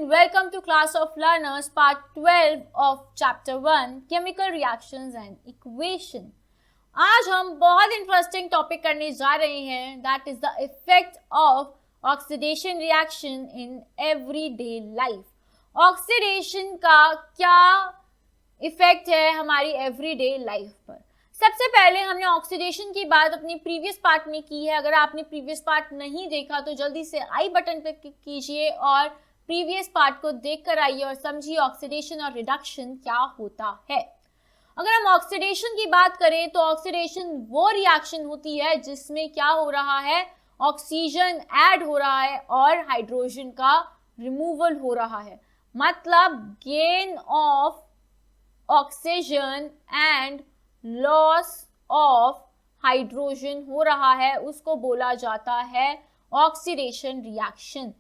and welcome to Class of Learners Part 12 of Chapter 1 Chemical Reactions and Equation। आज हम बहुत interesting topic करने जा रहे हैं, that is the effect of oxidation reaction in everyday life. Oxidation का क्या इफेक्ट है हमारी एवरीडे लाइफ पर। सबसे पहले हमने ऑक्सीडेशन की बात अपनी प्रीवियस पार्ट में की है। अगर आपने प्रीवियस पार्ट नहीं देखा तो जल्दी से आई बटन पर क्लिक कीजिए और प्रीवियस पार्ट को देखकर आइए और समझिए ऑक्सीडेशन और रिडक्शन क्या होता है। अगर हम ऑक्सीडेशन की बात करें तो ऑक्सीडेशन वो रिएक्शन होती है जिसमें क्या हो रहा है, ऑक्सीजन ऐड हो रहा है और हाइड्रोजन का रिमूवल हो रहा है। मतलब gain of oxygen and loss of hydrogen हो रहा है, उसको बोला जाता है ऑक्सीडेशन रिएक्शन।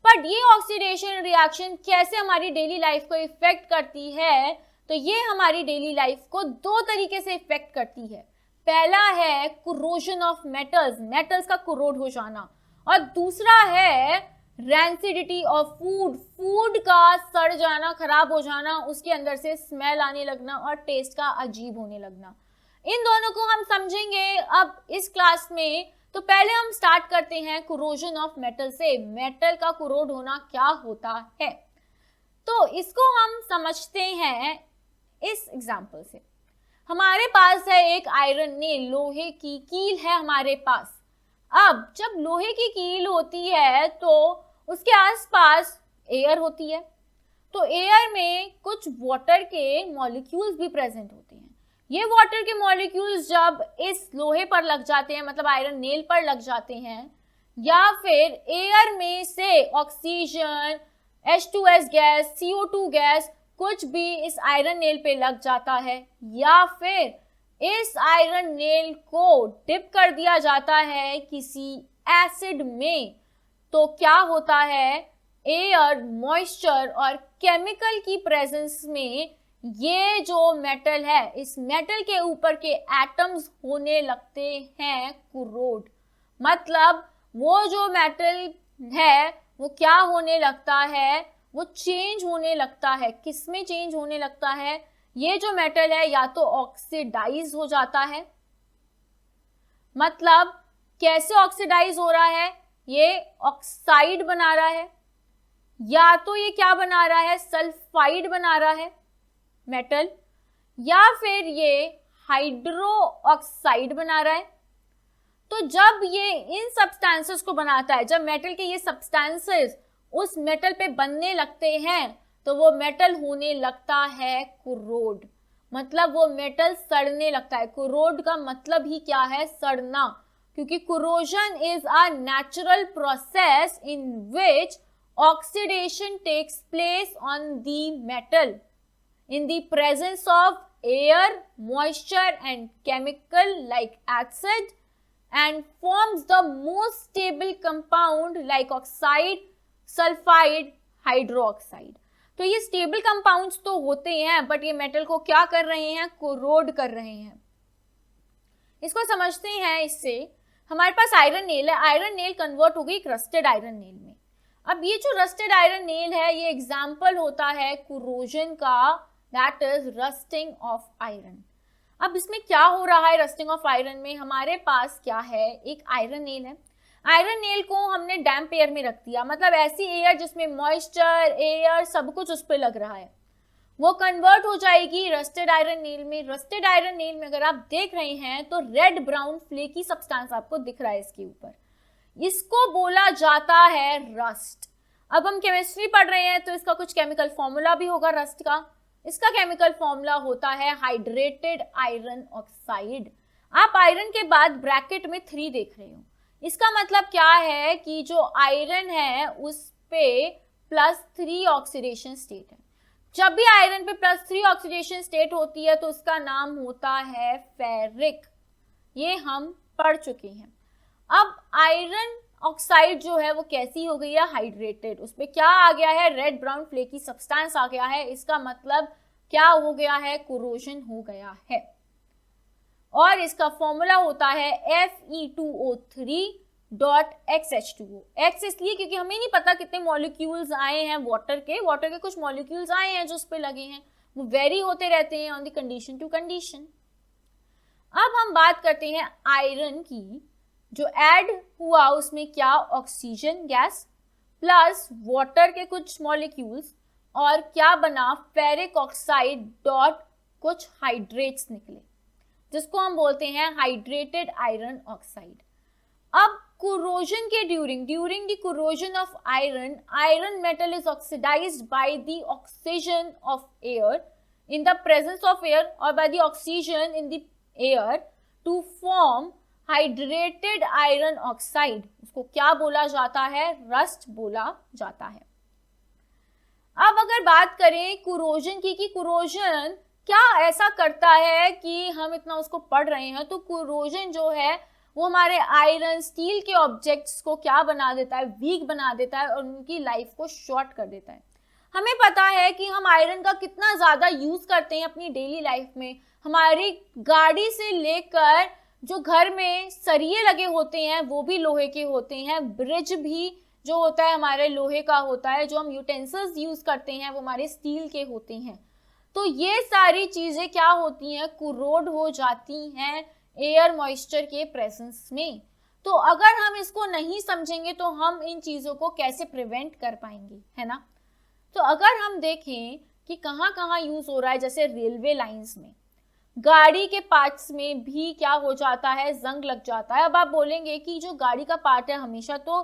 बट ये ऑक्सीडेशन रिएक्शन कैसे हमारी डेली लाइफ को इफेक्ट करती है, तो ये हमारी डेली लाइफ को दो तरीके से इफेक्ट करती है। पहला है कोरोजन ऑफ मेटल्स, मेटल्स का कोरोड हो जाना, और दूसरा है रैंसिडिटी ऑफ फूड, फूड का सड़ जाना, खराब हो जाना, उसके अंदर से स्मेल आने लगना और टेस्ट का अजीब होने लगना। इन दोनों को हम समझेंगे अब इस क्लास में। तो पहले हम स्टार्ट करते हैं कोरोजन ऑफ मेटल से। मेटल का कोरोड होना क्या होता है, तो इसको हम समझते हैं इस एग्जांपल से। हमारे पास है एक आयरन नेल, लोहे की कील है हमारे पास। अब जब लोहे की कील होती है तो उसके आसपास एयर होती है, तो एयर में कुछ वाटर के मॉलिक्यूल्स भी प्रेजेंट होते हैं। ये वाटर के मॉलिक्यूल्स जब इस लोहे पर लग जाते हैं, मतलब आयरन नेल पर लग जाते हैं, या फिर एयर में से oxygen, H2S gas, CO2 gas कुछ भी इस आयरन नेल पे लग जाता है, या फिर इस आयरन नेल को डिप कर दिया जाता है किसी एसिड में, तो क्या होता है, एयर, मॉइस्चर और केमिकल की प्रेजेंस में ये जो मेटल है, इस मेटल के ऊपर के एटम्स होने लगते हैं कोरोड। मतलब वो जो मेटल है वो क्या होने लगता है, वो चेंज होने लगता है। किस में चेंज होने लगता है, ये जो मेटल है या तो ऑक्सीडाइज हो जाता है, मतलब कैसे ऑक्सीडाइज हो रहा है, ये ऑक्साइड बना रहा है, या तो ये क्या बना रहा है, सल्फाइड बना रहा है मेटल, या फिर ये हाइड्रो ऑक्साइड बना रहा है। तो जब ये इन सब्सटेंसेस को बनाता है, जब मेटल के ये सब्सटेंसेस उस मेटल पे बनने लगते हैं, तो वो मेटल होने लगता है कोरोड। मतलब वो मेटल सड़ने लगता है। कोरोड का मतलब ही क्या है, सड़ना, क्योंकि corrosion is a natural process in which oxidation takes place on the metal in the presence of air, moisture and chemical like acid, and forms the most stable compound like oxide, sulfide, hydroxide। तो ये stable compounds तो होते हैं, but ये metal को क्या कर रहे हैं, कोरोड कर रहे हैं। इसको समझते हैं। इससे हमारे पास आयरन नेल है, आयरन नेल कन्वर्ट हो गई एक रस्टेड आयरन नेल में। अब ये जो रस्टेड आयरन नेल है, ये एग्जाम्पल होता है कोरोजन का, that is rusting of iron. अब इसमें क्या हो रहा है, रस्टिंग ऑफ आयरन में हमारे पास क्या है, एक आयरन नेल है। आयरन नेल को हमने डैम्प एयर में रख दिया, मतलब ऐसी एयर जिसमें मॉइस्चर, एयर सब कुछ उस पर लग रहा है, वो कन्वर्ट हो जाएगी रस्टेड आयरन नेल में। रस्टेड आयरन नेल में अगर आप देख रहे हैं तो रेड ब्राउन फ्लेकी सब्सटेंस आपको दिख रहा है इसके ऊपर, इसको बोला जाता है रस्ट। अब हम केमिस्ट्री पढ़ रहे हैं तो इसका कुछ केमिकल फॉर्मूला भी होगा रस्ट का। इसका केमिकल फॉर्मूला होता है हाइड्रेटेड आयरन ऑक्साइड। आप आयरन के बाद ब्रैकेट में 3 देख रहे हो, इसका मतलब क्या है कि जो आयरन है उस पे +3 ऑक्सीडेशन स्टेट है। जब भी आयरन पे +3 ऑक्सीडेशन स्टेट होती है तो उसका नाम होता है फेरिक। ये हम पढ़ चुके हैं। अब आयरन ऑक्साइड जो है वो कैसी हो गई है, हाइड्रेटेड। उसमें क्या आ गया है, रेड ब्राउन फ्लेकी सब्सटेंस आ गया है। इसका मतलब क्या हो गया है, कोरोजन हो गया है। और इसका फॉर्मूला होता है Fe2O3 .XH2O। X इसलिए क्योंकि हमें नहीं पता कितने मॉलिक्यूल्स आए हैं वाटर के कुछ मॉलिक्यूल्स आए हैं जो उस पर लगे हैं, वो वेरी होते रहते हैं on the condition to condition. अब हम बात करते हैं आयरन की, जो ऐड हुआ उसमें क्या, ऑक्सीजन गैस प्लस वाटर के कुछ मॉलिक्यूल्स, और क्या बना, फेरिक ऑक्साइड डॉट कुछ हाइड्रेट्स निकले, जिसको हम बोलते हैं हाइड्रेटेड आयरन ऑक्साइड। अब corrosion के during the corrosion of iron metal is oxidized by the oxygen of air in the presence of air or by the oxygen in the air to form hydrated iron oxide। उसको क्या बोला जाता है, rust बोला जाता है। अब अगर बात करें corrosion की, कि corrosion क्या ऐसा करता है कि हम इतना उसको पढ़ रहे हैं, तो corrosion जो है वो हमारे आयरन स्टील के ऑब्जेक्ट्स को क्या बना देता है, वीक बना देता है और उनकी लाइफ को शॉर्ट कर देता है। हमें पता है कि हम आयरन का कितना ज़्यादा यूज़ करते हैं अपनी डेली लाइफ में। हमारी गाड़ी से लेकर जो घर में सरिये लगे होते हैं वो भी लोहे के होते हैं, ब्रिज भी जो होता है हमारे लोहे का होता है, जो हम यूटेंसिल्स यूज़ करते हैं वो हमारे स्टील के होते हैं। तो ये सारी चीज़ें क्या होती हैं, कुरोड हो जाती हैं एयर मॉइस्चर के प्रेजेंस में। तो अगर हम इसको नहीं समझेंगे तो हम इन चीज़ों को कैसे प्रिवेंट कर पाएंगे, है ना। तो अगर हम देखें कि कहाँ कहाँ यूज़ हो रहा है, जैसे रेलवे लाइंस में, गाड़ी के पार्ट्स में भी क्या हो जाता है, जंग लग जाता है। अब आप बोलेंगे कि जो गाड़ी का पार्ट है हमेशा तो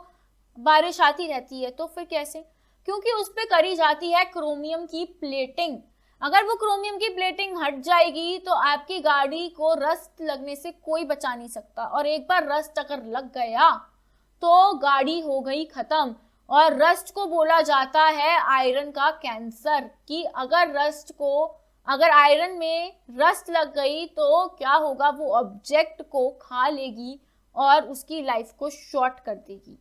बारिश आती रहती है, तो फिर कैसे, क्योंकि उस पर करी जाती है क्रोमियम की प्लेटिंग। अगर वो क्रोमियम की प्लेटिंग हट जाएगी तो आपकी गाड़ी को रस्ट लगने से कोई बचा नहीं सकता, और एक बार रस्ट अगर लग गया तो गाड़ी हो गई खत्म। और रस्ट को बोला जाता है आयरन का कैंसर, कि अगर आयरन में रस्ट लग गई तो क्या होगा, वो ऑब्जेक्ट को खा लेगी और उसकी लाइफ को शॉर्ट कर देगी।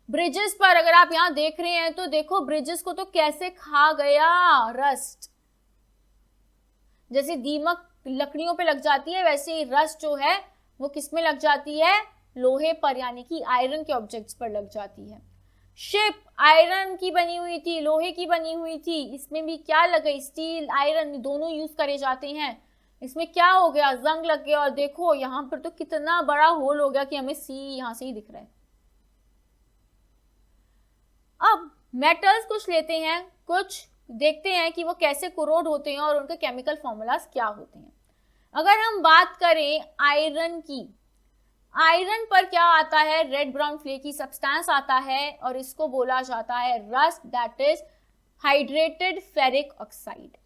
ब्रिजेस पर अगर आप यहाँ देख रहे हैं तो देखो ब्रिजेस को तो कैसे खा गया रस्ट। जैसे दीमक लकड़ियों पे लग जाती है, वैसे ही रस्ट जो है वो किस में लग जाती है, लोहे पर, यानी कि आयरन के ऑब्जेक्ट्स पर लग जाती है। शिप आयरन की बनी हुई थी, लोहे की बनी हुई थी, इसमें भी क्या लग गई, स्टील आयरन दोनों यूज करे जाते हैं। इसमें क्या हो गया, जंग लग गया, और देखो यहाँ पर तो कितना बड़ा होल हो गया कि हमें सी यहाँ से ही दिख रहा है। अब मेटल्स कुछ लेते हैं, कुछ देखते हैं कि वो कैसे कोरोड होते हैं और उनके केमिकल फॉर्मूलाज क्या होते हैं। अगर हम बात करें आयरन की, आयरन पर क्या आता है, रेड ब्राउन फ्लेकी सब्सटेंस आता है और इसको बोला जाता है rust, that is hydrated ferric oxide.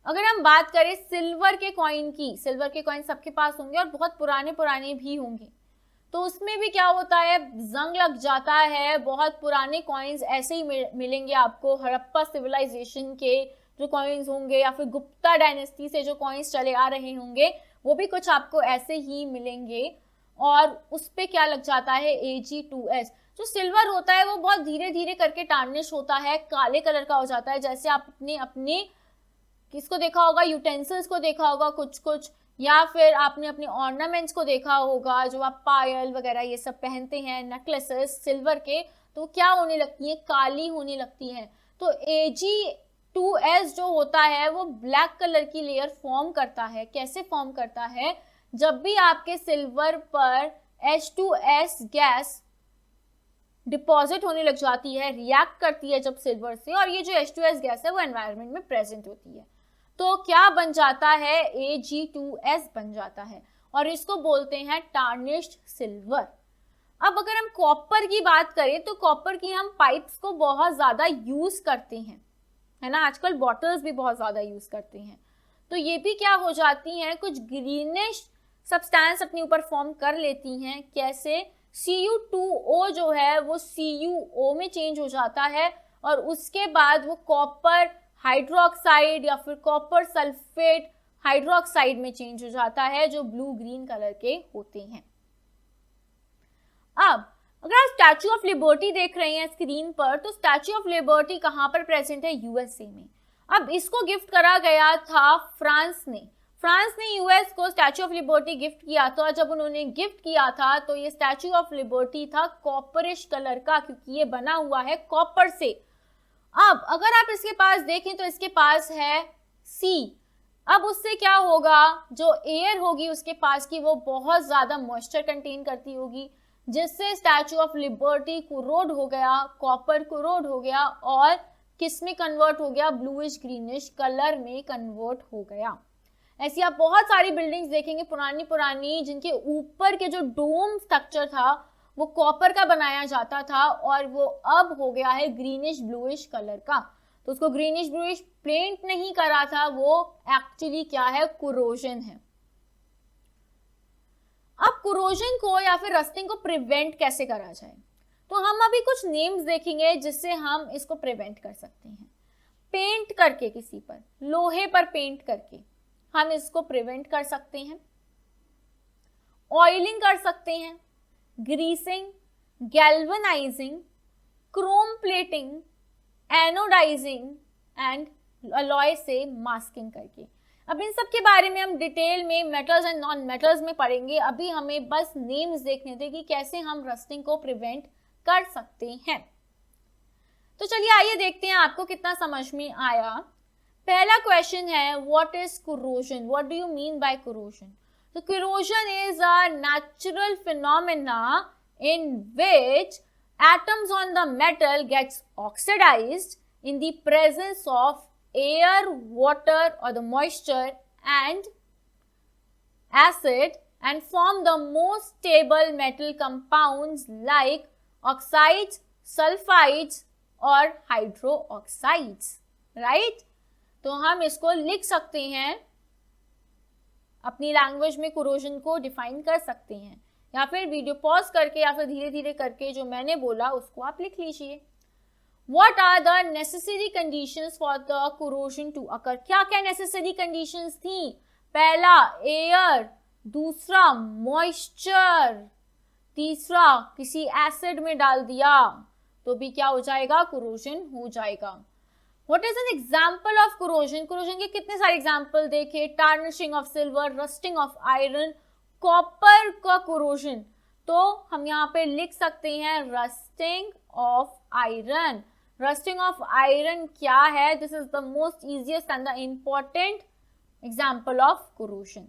अगर हम बात करें सिल्वर के कॉइन की, सिल्वर के कॉइन सबके पास होंगे और बहुत पुराने पुराने भी होंगे, तो उसमें भी क्या होता है, जंग लग जाता है। बहुत पुराने कॉइन्स ऐसे ही मिलेंगे आपको, हड़प्पा सिविलाइजेशन के जो कॉइन्स होंगे या फिर गुप्ता डायनेस्टी से जो कॉइन्स चले आ रहे होंगे वो भी कुछ आपको ऐसे ही मिलेंगे। और उस पे क्या लग जाता है, Ag2S। जो सिल्वर होता है वो बहुत धीरे धीरे करके टार्निश होता है, काले कलर का हो जाता है। जैसे आप अपने किसको देखा होगा, यूटेंसिल्स को देखा होगा कुछ, या फिर आपने अपने ऑर्नामेंट्स को देखा होगा, जो आप पायल वगैरह ये सब पहनते हैं, नेकलेसेस सिल्वर के, तो क्या होने लगती है, काली होने लगती हैं। तो Ag2S जो होता है वो ब्लैक कलर की लेयर फॉर्म करता है। कैसे फॉर्म करता है, जब भी आपके सिल्वर पर H2S गैस डिपॉजिट होने लग जाती है, रिएक्ट करती है जब सिल्वर से, और ये जो H2S गैस है वो एनवायरनमेंट में प्रेजेंट होती है, तो क्या बन जाता है, Ag2S बन जाता है, और इसको बोलते हैं टार्निश्ड सिल्वर। अब अगर हम कॉपर की बात करें तो कॉपर की हम पाइप्स को बहुत ज़्यादा यूज़ करते हैं, है ना, आजकल बॉटल्स भी बहुत ज़्यादा यूज़ करते हैं। तो ये भी क्या हो जाती हैं, कुछ ग्रीनिश सब्सटेंस अपने ऊपर फॉर्म कर लेती हैं। कैसे, Cu2O जो है वो CuO में चेंज हो जाता है और उसके बाद वो कॉपर हाइड्रोक्साइड या फिर कॉपर सल्फेट हाइड्रोक्साइड में चेंज हो जाता है, जो ब्लू ग्रीन कलर के होते हैं। अब अगर आप स्टैचू ऑफ लिबर्टी देख रहे हैं स्क्रीन पर, तो स्टैचू ऑफ लिबर्टी कहाँ पर प्रेजेंट है, USA में। अब इसको गिफ्ट करा गया था फ्रांस ने। फ्रांस ने यूएस को स्टैच्यू ऑफ लिबर्टी गिफ्ट किया था। जब उन्होंने गिफ्ट किया था तो ये स्टैच्यू ऑफ लिबर्टी था कॉपरिश कलर का, क्योंकि ये बना हुआ है कॉपर से। अब अगर आप इसके पास देखें तो इसके पास है सी। अब उससे क्या होगा, जो एयर होगी उसके पास की वो बहुत ज्यादा मॉइस्चर कंटेन करती होगी, जिससे स्टैच्यू ऑफ लिबर्टी कोरोड हो गया, कॉपर कोरोड हो गया और किस में कन्वर्ट हो गया, ब्लूइश ग्रीनिश कलर में कन्वर्ट हो गया। ऐसी आप बहुत सारी बिल्डिंग्स देखेंगे पुरानी पुरानी, जिनके ऊपर के जो डोम स्ट्रक्चर था वो कॉपर का बनाया जाता था और वो अब हो गया है ग्रीनिश ब्लूइश कलर का। तो उसको ग्रीनिश ब्लूइश पेंट नहीं करा था, वो एक्चुअली क्या है, कोरोजन है। अब कोरोजन को या फिर रस्टिंग को प्रिवेंट कैसे करा जाए, तो हम अभी कुछ नेम्स देखेंगे जिससे हम इसको प्रिवेंट कर सकते हैं। पेंट करके, किसी पर लोहे पर पेंट करके हम इसको प्रिवेंट कर सकते हैं। ऑयलिंग कर सकते हैं, greasing, galvanising, chrome plating, anodising and alloy से मास्किंग करके। अब इन सब के बारे में हम डिटेल में मेटल्स एंड नॉन मेटल्स में पढ़ेंगे। अभी हमें बस नेम्स देखने थे कि कैसे हम रस्टिंग को प्रिवेंट कर सकते हैं। तो चलिए आइए देखते हैं आपको कितना समझ में आया। पहला क्वेश्चन है, what is corrosion, what do you mean by corrosion. तो corrosion is a natural phenomena in which atoms on the metal gets oxidized in the presence of air, water or the moisture and acid and form the most stable metal compounds like oxides, sulfides or hydroxides, right? तो हम इसको लिख सकते हैं, अपनी language में corrosion को define कर सकते हैं, या फिर वीडियो पॉज करके या फिर धीरे धीरे करके जो मैंने बोला उसको आप लिख लीजिए। What are the necessary conditions for the corrosion to occur? क्या क्या necessary conditions थी? पहला एयर, दूसरा मॉइस्चर, तीसरा किसी एसिड में डाल दिया तो भी क्या हो जाएगा, कोरोजन हो जाएगा। What is an example of corrosion? Corrosion के कितने सारे एग्जाम्पल देखे, tarnishing of silver, rusting of iron, copper का कोरोजन। तो हम यहाँ पे लिख सकते हैं rusting of iron. Rusting of iron क्या है, this is the most easiest and the important example of corrosion.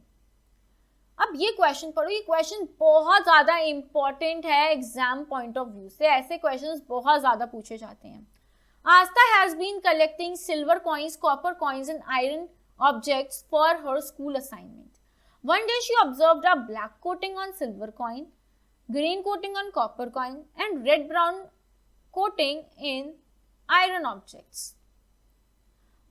अब ये क्वेश्चन पढ़ो, ये क्वेश्चन बहुत ज्यादा इंपॉर्टेंट है एग्जाम पॉइंट ऑफ व्यू से। ऐसे क्वेश्चंस बहुत ज्यादा पूछे जाते हैं। Aastha has been collecting silver coins, copper coins and iron objects for her school assignment. One day she observed a black coating on silver coin, green coating on copper coin, and red-brown coating in iron objects.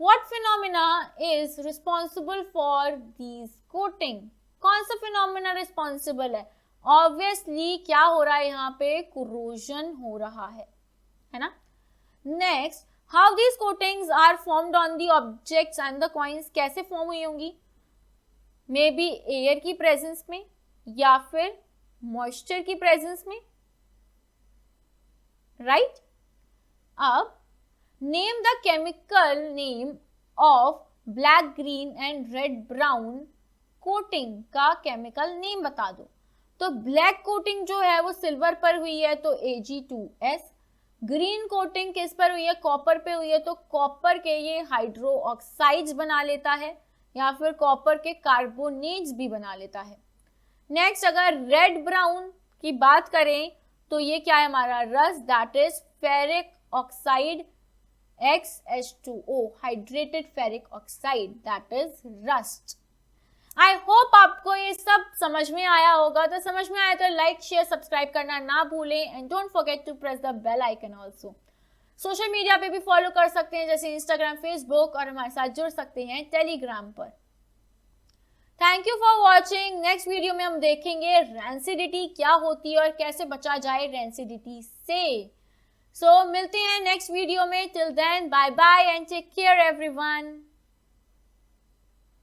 What phenomena is responsible for these coating? कौन सा phenomena responsible है? Obviously क्या हो रहा है यहाँ पे, corrosion हो रहा है ना? Next, how these coatings are formed on the objects and the coins? कैसे फॉर्म हुई होंगी? मे बी एयर की प्रेजेंस में या फिर मॉइस्चर की प्रेजेंस में, राइट? अब name the chemical name of black, green and red brown coating का केमिकल नेम बता दो। तो ब्लैक कोटिंग जो है वो सिल्वर पर हुई है तो Ag2S, ग्रीन कोटिंग किस पर हुई है, कॉपर पे हुई है तो कॉपर के ये हाइड्रो ऑक्साइड्स बना लेता है या फिर कॉपर के कार्बोनेट्स भी बना लेता है। नेक्स्ट अगर रेड ब्राउन की बात करें तो ये क्या है हमारा rust, that is ferric oxide XH2O, hydrated ferric oxide, that is rust. I hope आपको ये सब समझ में आया होगा। तो समझ में आया तो लाइक, शेयर, सब्सक्राइब करना ना भूलें and don't forget to press the bell icon also. Social media पे भी फॉलो कर सकते हैं जैसे इंस्टाग्राम, फेसबुक, और हमारे साथ जुड़ सकते हैं टेलीग्राम पर। Thank you for watching. Next video में हम देखेंगे रैंसिडिटी क्या होती है और कैसे बचा जाए रैंसिडिटी से। सो मिलते हैं नेक्स्ट वीडियो में। Till then bye bye and take care everyone.